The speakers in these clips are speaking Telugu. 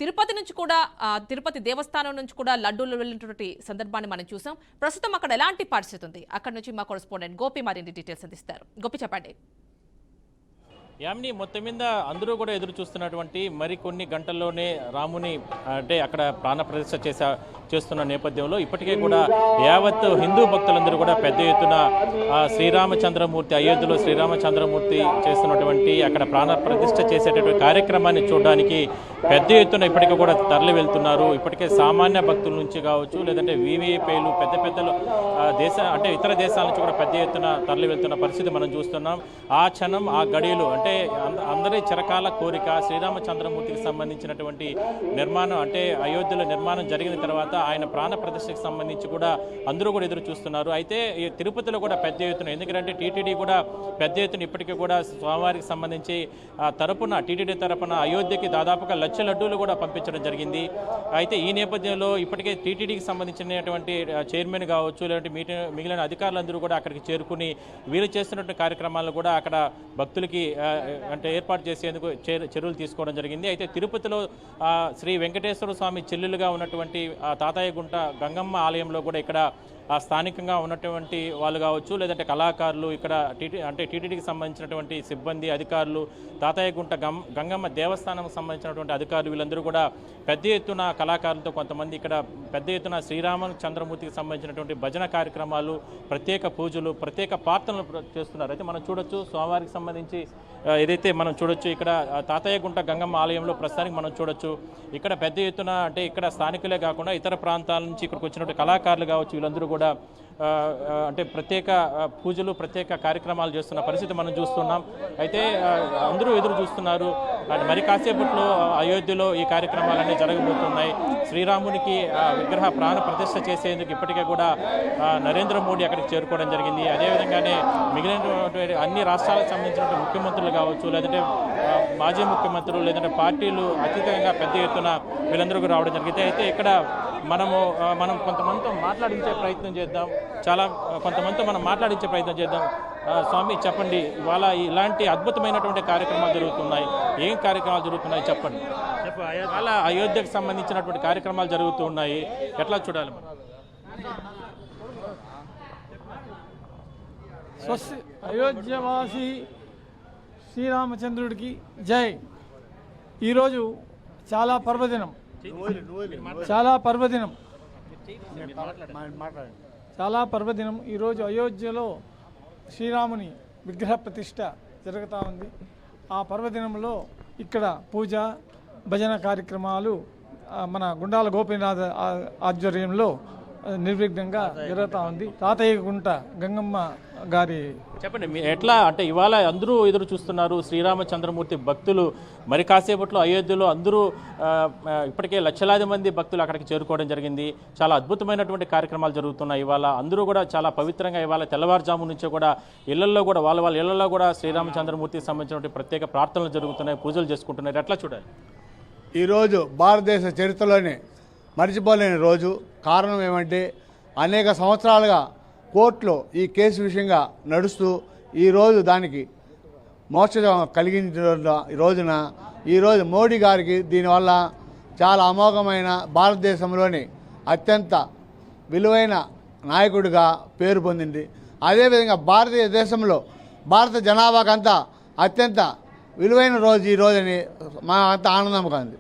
తిరుపతి నుంచి కూడా తిరుపతి దేవస్థానం నుంచి కూడా లడ్డూలు వెళ్ళినటువంటి సందర్భాన్ని మనం చూసాం. ప్రస్తుతం అక్కడ ఎలాంటి పరిస్థితి ఉంది? అక్కడ నుంచి మా కరెస్పాండెంట్ గోపి మరిన్ని డీటెయిల్స్ అందిస్తారు. గోపి, చెప్పండి. యామిని, మొత్తం మీద అందరూ కూడా ఎదురు చూస్తున్నటువంటి మరికొన్ని గంటల్లోనే రాముని అంటే అక్కడ ప్రాణప్రతిష్ఠ చేస్తున్న నేపథ్యంలో ఇప్పటికే కూడా యావత్ హిందూ భక్తులందరూ కూడా పెద్ద ఎత్తున శ్రీరామచంద్రమూర్తి అయోధ్యలో శ్రీరామచంద్రమూర్తి చేస్తున్నటువంటి అక్కడ ప్రాణప్రతిష్ఠ చేసేటటువంటి కార్యక్రమాన్ని చూడడానికి పెద్ద ఎత్తున ఇప్పటికీ కూడా తరలి వెళ్తున్నారు. ఇప్పటికే సామాన్య భక్తుల నుంచి కావచ్చు, లేదంటే వివిఐపీలు పెద్ద పెద్దలు ఇతర దేశాల నుంచి కూడా పెద్ద ఎత్తున తరలి వెళ్తున్న పరిస్థితి మనం చూస్తున్నాం. ఆ క్షణం ఆ గడియలు అంటే అందరి చిరకాల కోరిక శ్రీరామచంద్రమూర్తికి సంబంధించినటువంటి నిర్మాణం అంటే అయోధ్యలో నిర్మాణం జరిగిన తర్వాత ఆయన ప్రాణ ప్రతిష్ఠకు సంబంధించి కూడా అందరూ కూడా ఎదురు చూస్తున్నారు. అయితే ఈ తిరుపతిలో కూడా పెద్ద ఎత్తున, ఎందుకంటే టీటీడీ కూడా పెద్ద ఎత్తున ఇప్పటికీ కూడా స్వామివారికి సంబంధించి టీటీడీ తరపున అయోధ్యకి దాదాపుగా 1,00,000 లడ్డూలు కూడా పంపించడం జరిగింది. అయితే ఈ నేపథ్యంలో ఇప్పటికే టీటీడీకి సంబంధించినటువంటి చైర్మన్ కావచ్చు, లేదంటే మిగిలిన అధికారులందరూ కూడా అక్కడికి చేరుకుని వీరు చేస్తున్నటువంటి కార్యక్రమాలను కూడా అక్కడ భక్తులకి అంటే ఏర్పాటు చేసేందుకు చర్యలు తీసుకోవడం జరిగింది. అయితే తిరుపతిలో శ్రీ వెంకటేశ్వర స్వామి చెల్లెలుగా ఉన్నటువంటి తాతయ్యగుంట గంగమ్మ ఆలయంలో కూడా ఇక్కడ స్థానికంగా ఉన్నటువంటి వాళ్ళు కావచ్చు, లేదంటే కళాకారులు, ఇక్కడ టీటీడీకి సంబంధించినటువంటి సిబ్బంది, అధికారులు, తాతయ్యగుంట గంగమ్మ దేవస్థానంకి సంబంధించినటువంటి అధికారులు వీళ్ళందరూ కూడా పెద్ద ఎత్తున కళాకారులతో కొంతమంది ఇక్కడ పెద్ద ఎత్తున శ్రీరామచంద్రమూర్తికి సంబంధించినటువంటి భజన కార్యక్రమాలు, ప్రత్యేక పూజలు, ప్రత్యేక ప్రార్థనలు చేస్తున్నారు. అయితే మనం చూడొచ్చు స్వామివారికి సంబంధించి ఏదైతే మనం చూడొచ్చు ఇక్కడ తాతయ్యగుంట గంగమ్మ ఆలయంలో ప్రస్తుతానికి మనం చూడొచ్చు ఇక్కడ పెద్ద ఎత్తున అంటే ఇక్కడ స్థానికులే కాకుండా ఇతర ప్రాంతాల నుంచి ఇక్కడికి వచ్చినటువంటి కళాకారులు కావచ్చు వీళ్ళందరూ కూడా అంటే ప్రత్యేక పూజలు, ప్రత్యేక కార్యక్రమాలు చేస్తున్న పరిస్థితి మనం చూస్తున్నాం. అయితే అందరూ ఎదురు చూస్తున్నారు. మరి కాసేపట్లో అయోధ్యలో ఈ కార్యక్రమాలన్నీ జరగబోతున్నాయి. శ్రీరామునికి విగ్రహ ప్రాణ ప్రతిష్ఠ చేసేందుకు ఇప్పటికే కూడా నరేంద్ర మోడీ అక్కడికి చేరుకోవడం జరిగింది. అదేవిధంగానే మిగిలినటువంటి అన్ని రాష్ట్రాలకు సంబంధించినటువంటి ముఖ్యమంత్రులు కావచ్చు, లేదంటే మాజీ ముఖ్యమంత్రులు, లేదంటే పార్టీలు అతీతంగా పెద్ద ఎత్తున వీళ్ళందరూ రావడం జరిగింది. అయితే ఇక్కడ మనం కొంతమందితో మాట్లాడించే ప్రయత్నం చేద్దాం. కొంతమందితో మనం మాట్లాడించే ప్రయత్నం చేద్దాం. స్వామి, చెప్పండి, ఇవాళ ఇలాంటి అద్భుతమైనటువంటి కార్యక్రమాలు జరుగుతున్నాయి. ఏం కార్యక్రమాలు జరుగుతున్నాయి చెప్పండి. ఇవాళ అయోధ్యకు సంబంధించినటువంటి కార్యక్రమాలు జరుగుతున్నాయి, ఎట్లా చూడాలి మనం? అయోధ్యవాసి శ్రీరామచంద్రుడికి జై. ఈరోజు చాలా పర్వదినం, చాలా పర్వదినం. ఈరోజు అయోధ్యలో శ్రీరాముని విగ్రహ ప్రతిష్ఠ జరుగుతూ ఉంది. ఆ పర్వదినంలో ఇక్కడ పూజ, భజన కార్యక్రమాలు మన గుండాల గోపీనాథ్ ఆధ్వర్యంలో నిర్విఘ్నంగా జరుగుతూ ఉంది. తాతయ్యగుంట గంగమ్మ గారి చెప్పండి, ఎట్లా అంటే ఇవాళ అందరూ ఎదురు చూస్తున్నారు శ్రీరామచంద్రమూర్తి భక్తులు. మరి కాసేపట్లో అయోధ్యలో అందరూ ఇప్పటికే లక్షలాది మంది భక్తులు అక్కడికి చేరుకోవడం జరిగింది. చాలా అద్భుతమైనటువంటి కార్యక్రమాలు జరుగుతున్నాయి. ఇవాళ అందరూ కూడా చాలా పవిత్రంగా ఇవాళ తెల్లవారుజాము నుంచే కూడా ఇళ్లలో కూడా వాళ్ళ ఇళ్లలో కూడా శ్రీరామచంద్రమూర్తికి సంబంధించినటువంటి ప్రత్యేక ప్రార్థనలు జరుగుతున్నాయి, పూజలు చేసుకుంటున్నారు. ఎట్లా చూడాలి? ఈరోజు భారతదేశ చరిత్రలోనే మర్చిపోలేని రోజు. కారణం ఏమంటే అనేక సంవత్సరాలుగా కోర్టులో ఈ కేసు విషయంగా నడుస్తూ ఈరోజు దానికి మోక్షం కలిగించిన రోజున ఈరోజు మోడీ గారికి దీనివల్ల చాలా అమోఘమైన భారతదేశంలోని అత్యంత విలువైన నాయకుడిగా పేరు పొందింది. అదేవిధంగా భారతదేశంలో భారత జనాభాకంతా అత్యంత విలువైన రోజు ఈ రోజుని మా అంత ఆనందంగా ఉంది.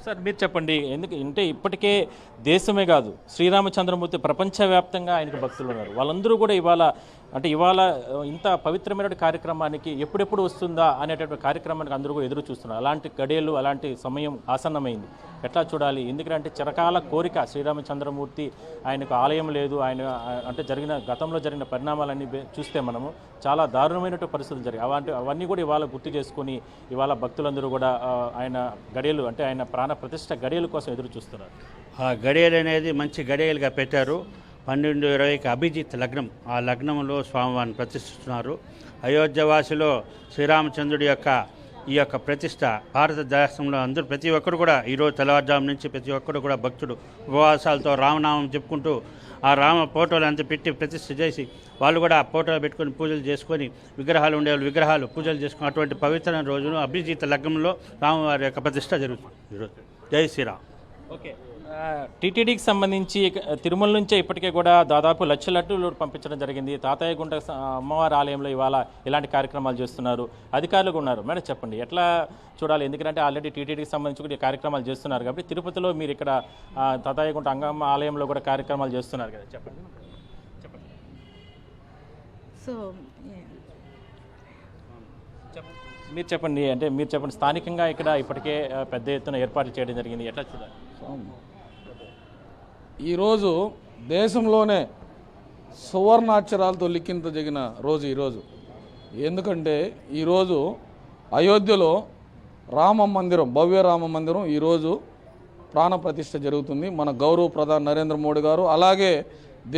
సార్, మీరు చెప్పండి, ఎందుకంటే ఇప్పటికే దేశమే కాదు శ్రీరామచంద్రమూర్తి ప్రపంచవ్యాప్తంగా ఆయనకు భక్తులు ఉన్నారు. వాళ్ళందరూ కూడా ఇవాళ ఇంత పవిత్రమైన కార్యక్రమానికి ఎప్పుడెప్పుడు వస్తుందా అనేటటువంటి కార్యక్రమానికి అందరూ కూడా ఎదురు చూస్తున్నారు. అలాంటి గడియలు, అలాంటి సమయం ఆసన్నమైంది. ఎట్లా చూడాలి? ఎందుకంటే చిరకాల కోరిక శ్రీరామచంద్రమూర్తి, ఆయనకు ఆలయం లేదు. ఆయన అంటే గతంలో జరిగిన పరిణామాలన్నీ చూస్తే మనము చాలా దారుణమైనటువంటి పరిస్థితులు జరిగాయి. అవన్నీ కూడా ఇవాళ గుర్తు చేసుకుని ఇవాళ భక్తులందరూ కూడా ఆయన గడియలు అంటే ఆయన ప్రాణ ప్రతిష్ఠ గడియల కోసం ఎదురు చూస్తున్నారు. ఆ గడియలు అనేది మంచి గడియలుగా పెట్టారు. 12:20కి అభిజిత్ లగ్నం, ఆ లగ్నంలో స్వామివారిని ప్రతిష్ఠిస్తున్నారు. అయోధ్యవాసిలో శ్రీరామచంద్రుడి యొక్క ఈ యొక్క ప్రతిష్ట భారతదేశంలో అందరూ ప్రతి ఒక్కరు కూడా ఈరోజు తెల్లవారుజాము నుంచి ప్రతి ఒక్కరు కూడా భక్తుడు ఉపవాసాలతో రామనామం చెప్పుకుంటూ ఆ రామ ఫోటోలు అంతా పెట్టి ప్రతిష్ఠ చేసి వాళ్ళు కూడా ఆ ఫోటోలు పెట్టుకొని పూజలు చేసుకొని విగ్రహాలు ఉండేవాళ్ళు విగ్రహాలు పూజలు చేసుకుని అటువంటి పవిత్రమైన రోజును అభిజిత్ లగ్నంలో రామవారి యొక్క ప్రతిష్ట జరుగుతుంది ఈరోజు. జై శ్రీరామ్. ఓకే, టీటీడీకి సంబంధించి తిరుమల నుంచే ఇప్పటికే కూడా దాదాపు లక్ష లడ్డూలు పంపించడం జరిగింది. తాతయ్యగుంట అమ్మవారి ఆలయంలో ఇవాళ ఇలాంటి కార్యక్రమాలు చేస్తున్నారు, అధికారులు కూడా ఉన్నారు. మేడం చెప్పండి, ఎట్లా చూడాలి? ఎందుకంటే ఆల్రెడీ టీటీడీకి సంబంధించి కూడా ఈ కార్యక్రమాలు చేస్తున్నారు కాబట్టి తిరుపతిలో మీరు ఇక్కడ తాతయ్యగుంట అంగమ్మ ఆలయంలో కూడా కార్యక్రమాలు చేస్తున్నారు కదా, చెప్పండి. సో మీరు చెప్పండి, అంటే మీరు చెప్పండి, స్థానికంగా ఇక్కడ ఇప్పటికే పెద్ద ఎత్తున ఏర్పాట్లు చేయడం జరిగింది, ఎట్లా చూడాలి? ఈరోజు దేశంలోనే సువర్ణాక్షరాలతో లిఖించదగిన రోజు ఈరోజు. ఎందుకంటే ఈరోజు అయోధ్యలో రామ మందిరం, భవ్య రామ మందిరం ఈరోజు ప్రాణప్రతిష్ఠ జరుగుతుంది. మన గౌరవ ప్రధాని నరేంద్ర మోడీ గారు అలాగే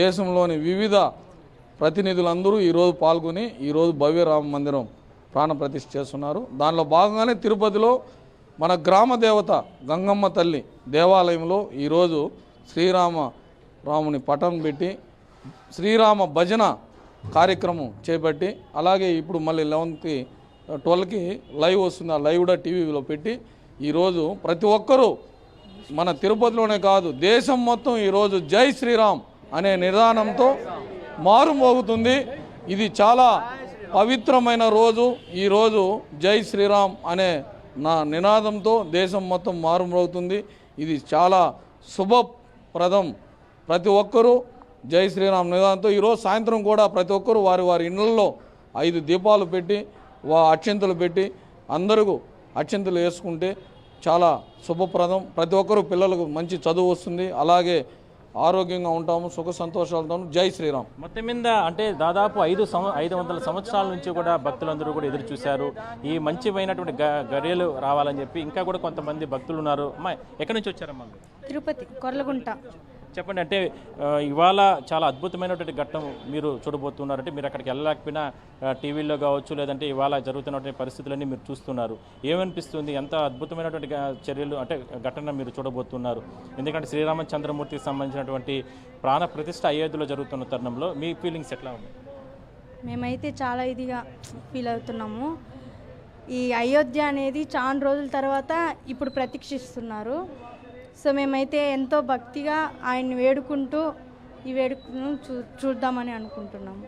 దేశంలోని వివిధ ప్రతినిధులందరూ ఈరోజు పాల్గొని ఈరోజు భవ్య రామ మందిరం ప్రాణప్రతిష్ఠ చేస్తున్నారు. దానిలో భాగంగానే తిరుపతిలో మన గ్రామ దేవత గంగమ్మ తల్లి దేవాలయంలో ఈరోజు రాముని పటం పెట్టి శ్రీరామ భజన కార్యక్రమం చేపట్టి, అలాగే ఇప్పుడు మళ్ళీ 11కి 12కి లైవ్ వస్తుంది, ఆ లైవ్ కూడా టీవీలో పెట్టి ఈరోజు ప్రతి ఒక్కరూ మన తిరుపతిలోనే కాదు దేశం మొత్తం ఈరోజు జై శ్రీరామ్ అనే నిదానంతో మారుమోగుతుంది. ఇది చాలా పవిత్రమైన రోజు. ఈరోజు జై శ్రీరామ్ అనే నా నినాదంతో దేశం మొత్తం మారుమోగుతుంది. ఇది చాలా శుభప్రదం. ప్రతి ఒక్కరూ జై శ్రీరామ్ నినాదంతో ఈరోజు సాయంత్రం కూడా ప్రతి ఒక్కరూ వారి వారి ఇళ్లలో 5 దీపాలు పెట్టి అక్షింతలు పెట్టి అందరూ అక్షింతలు వేసుకుంటే చాలా శుభప్రదం. ప్రతి ఒక్కరూ పిల్లలకు మంచి చదువు వస్తుంది, అలాగే ఆరోగ్యంగా ఉంటాము, సుఖ సంతోషాలతో. జై శ్రీరామ్. మొత్తం మీద అంటే దాదాపు 500 సంవత్సరాల నుంచి కూడా భక్తులందరూ కూడా ఎదురు చూశారు ఈ మంచిమైనటువంటి గడియలు రావాలని చెప్పి. ఇంకా కూడా కొంతమంది భక్తులు ఉన్నారు. అమ్మా, ఎక్కడి నుంచి వచ్చారమ్మా? తిరుపతి కొర్లగుంట. చెప్పండి, అంటే ఇవాళ చాలా అద్భుతమైనటువంటి ఘట్టం మీరు చూడబోతున్నారు. అంటే మీరు అక్కడికి వెళ్ళలేకపోయినా టీవీలో కావచ్చు, లేదంటే ఇవాళ జరుగుతున్నటువంటి పరిస్థితులన్నీ మీరు చూస్తున్నారు. ఏమనిపిస్తుంది? ఎంత అద్భుతమైనటువంటి చర్యలు అంటే ఘటన మీరు చూడబోతున్నారు? ఎందుకంటే శ్రీరామచంద్రమూర్తికి సంబంధించినటువంటి ప్రాణ ప్రతిష్ఠ అయోధ్యలో జరుగుతున్న తరుణంలో మీ ఫీలింగ్స్ ఎట్లా ఉన్నాయి? మేమైతే చాలా ఇదిగా ఫీల్ అవుతున్నాము. ఈ అయోధ్య అనేది చాలా రోజుల తర్వాత ఇప్పుడు ప్రతిష్ఠిస్తున్నారు. సో మేమైతే ఎంతో భక్తిగా ఆయన్ని వేడుకుంటూ ఈ వేడుకను చూద్దామని అనుకుంటున్నాము.